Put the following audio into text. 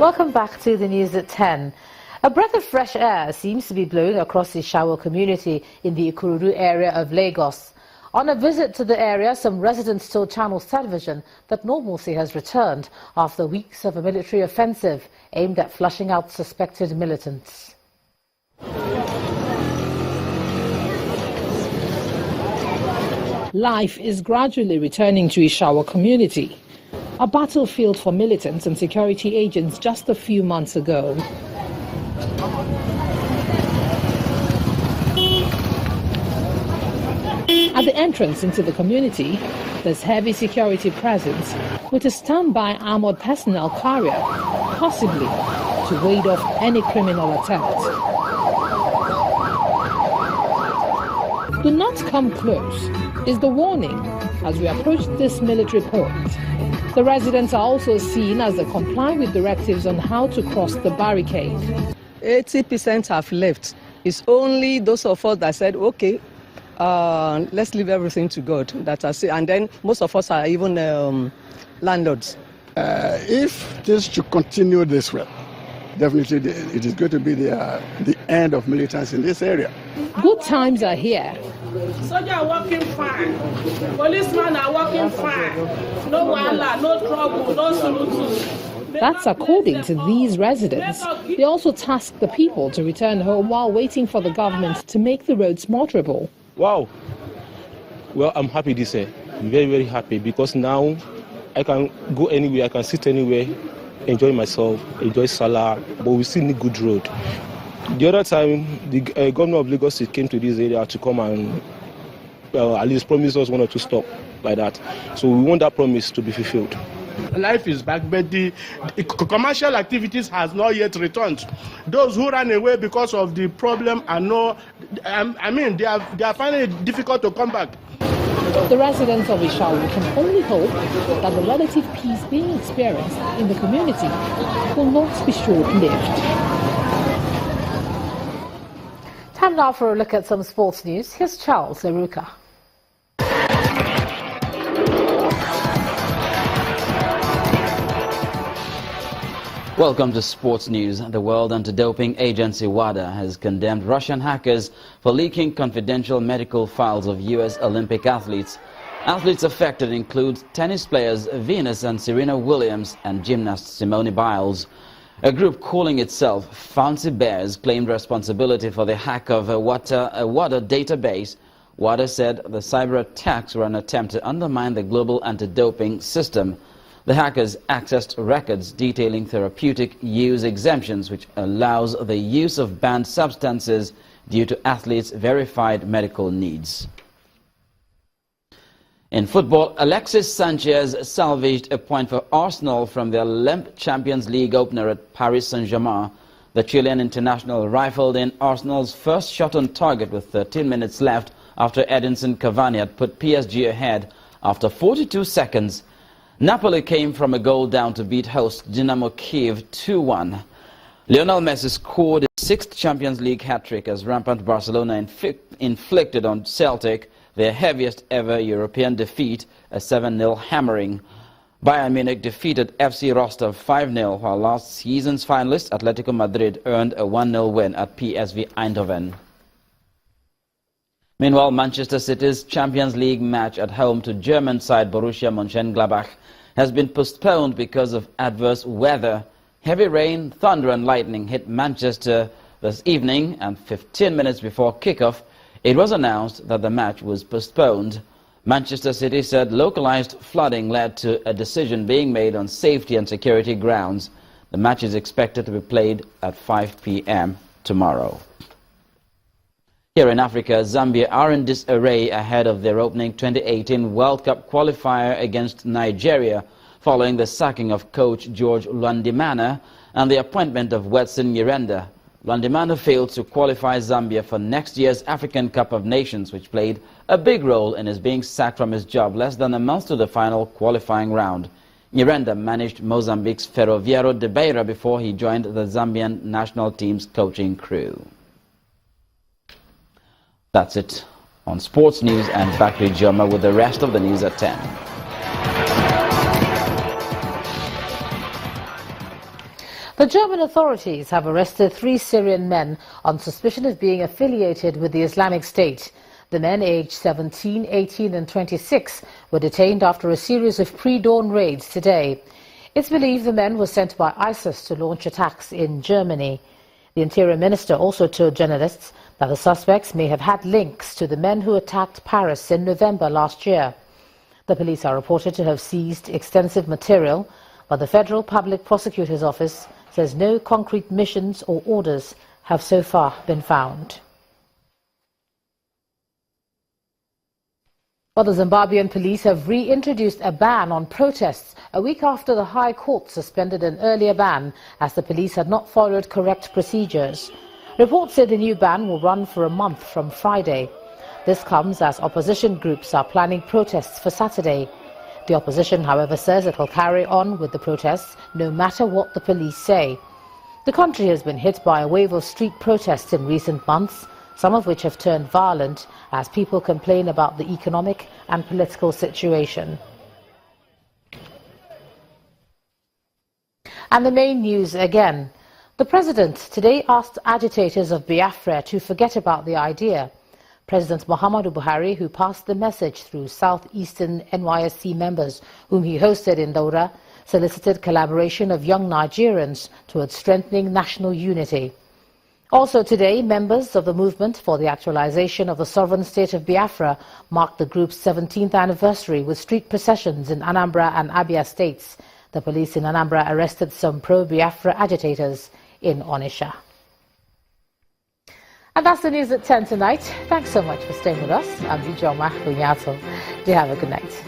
Welcome back to the news at 10. A breath of fresh air seems to be blowing across the Shawo community in the Ikorodu area of Lagos. On a visit to the area, some residents told Channels Television that normalcy has returned after weeks of a military offensive aimed at flushing out suspected militants. Life is gradually returning to Ishawa community, a battlefield for militants and security agents just a few months ago. At the entrance into the community, there's heavy security presence with a standby armored personnel carrier, possibly to ward off any criminal attempt. Do not come close is the warning as we approach this military point. The residents are also seen as they comply with directives on how to cross the barricade. 80% have left. It's only those of us that said, okay, let's leave everything to God. And then most of us are even landlords. If this should continue this way, definitely it is going to be the end of militants in this area. Good times are here. Soldiers are working fine. Policemen are working fine. No wala, no trouble, no solution. That's according to these residents. They also tasked the people to return home while waiting for the government to make the roads motorable. Wow. Well, I'm happy this year. I'm very, very happy because now I can go anywhere, I can sit anywhere, enjoy myself, enjoy Salah, but we still need good road. The other time, the governor of Lagos came to this area to come and at least promise us 1 or 2 stops like that. So we want that promise to be fulfilled. Life is back, but the commercial activities has not yet returned. Those who ran away because of the problem are they are finding it difficult to come back. The residents of Ishawu can only hope that the relative peace being experienced in the community will not be short-lived. Time now for a look at some sports news. Here's Charles Eruka. Welcome to Sports News. The World Anti-Doping Agency WADA has condemned Russian hackers for leaking confidential medical files of U.S. Olympic athletes. Athletes affected include tennis players Venus and Serena Williams and gymnast Simone Biles. A group calling itself Fancy Bears claimed responsibility for the hack of a WADA database. WADA said the cyber attacks were an attempt to undermine the global anti-doping system. The hackers accessed records detailing therapeutic use exemptions, which allows the use of banned substances due to athletes' verified medical needs. In football, Alexis Sanchez salvaged a point for Arsenal from their limp Champions League opener at Paris Saint-Germain. The Chilean international rifled in Arsenal's first shot on target with 13 minutes left after Edinson Cavani had put PSG ahead after 42 seconds. Napoli came from a goal down to beat host Dynamo Kiev 2-1. Lionel Messi scored his 6th Champions League hat-trick as rampant Barcelona inflicted on Celtic their heaviest ever European defeat, a 7-0 hammering. Bayern Munich defeated FC Rostov 5-0, while last season's finalist Atletico Madrid earned a 1-0 win at PSV Eindhoven. Meanwhile, Manchester City's Champions League match at home to German side Borussia Mönchengladbach has been postponed because of adverse weather. Heavy rain, thunder and lightning hit Manchester this evening, and 15 minutes before kickoff, it was announced that the match was postponed. Manchester City said localized flooding led to a decision being made on safety and security grounds. The match is expected to be played at 5 p.m. tomorrow. Here in Africa, Zambia are in disarray ahead of their opening 2018 World Cup qualifier against Nigeria, following the sacking of coach George Lwandimana and the appointment of Wetson Nyirenda. Lwandimana failed to qualify Zambia for next year's African Cup of Nations, which played a big role in his being sacked from his job less than a month to the final qualifying round. Nyirenda managed Mozambique's Ferroviário de Beira before he joined the Zambian national team's coaching crew. That's it on Sports News, and back to Joma with the rest of the news at 10. The German authorities have arrested 3 Syrian men on suspicion of being affiliated with the Islamic State. The men, aged 17, 18 and 26, were detained after a series of pre-dawn raids today. It's believed the men were sent by ISIS to launch attacks in Germany. The Interior Minister also told journalists that the suspects may have had links to the men who attacked Paris in November last year. The police are reported to have seized extensive material, but the Federal Public Prosecutor's Office says no concrete missions or orders have so far been found. Well, the Zimbabwean police have reintroduced a ban on protests a week after the High Court suspended an earlier ban as the police had not followed correct procedures. Reports say the new ban will run for a month from Friday. This comes as opposition groups are planning protests for Saturday. The opposition, however, says it will carry on with the protests no matter what the police say. The country has been hit by a wave of street protests in recent months, some of which have turned violent as people complain about the economic and political situation. And the main news again. The President today asked agitators of Biafra to forget about the idea. President Muhammadu Buhari, who passed the message through southeastern NYSC members whom he hosted in Daura, solicited collaboration of young Nigerians towards strengthening national unity. Also today, members of the Movement for the Actualization of the Sovereign State of Biafra marked the group's 17th anniversary with street processions in Anambra and Abia states. The police in Anambra arrested some pro-Biafra agitators in Onitsha. And that's the news at 10 tonight. Thanks so much for staying with us. I'm Ijoma Hunyato. Do have a good night.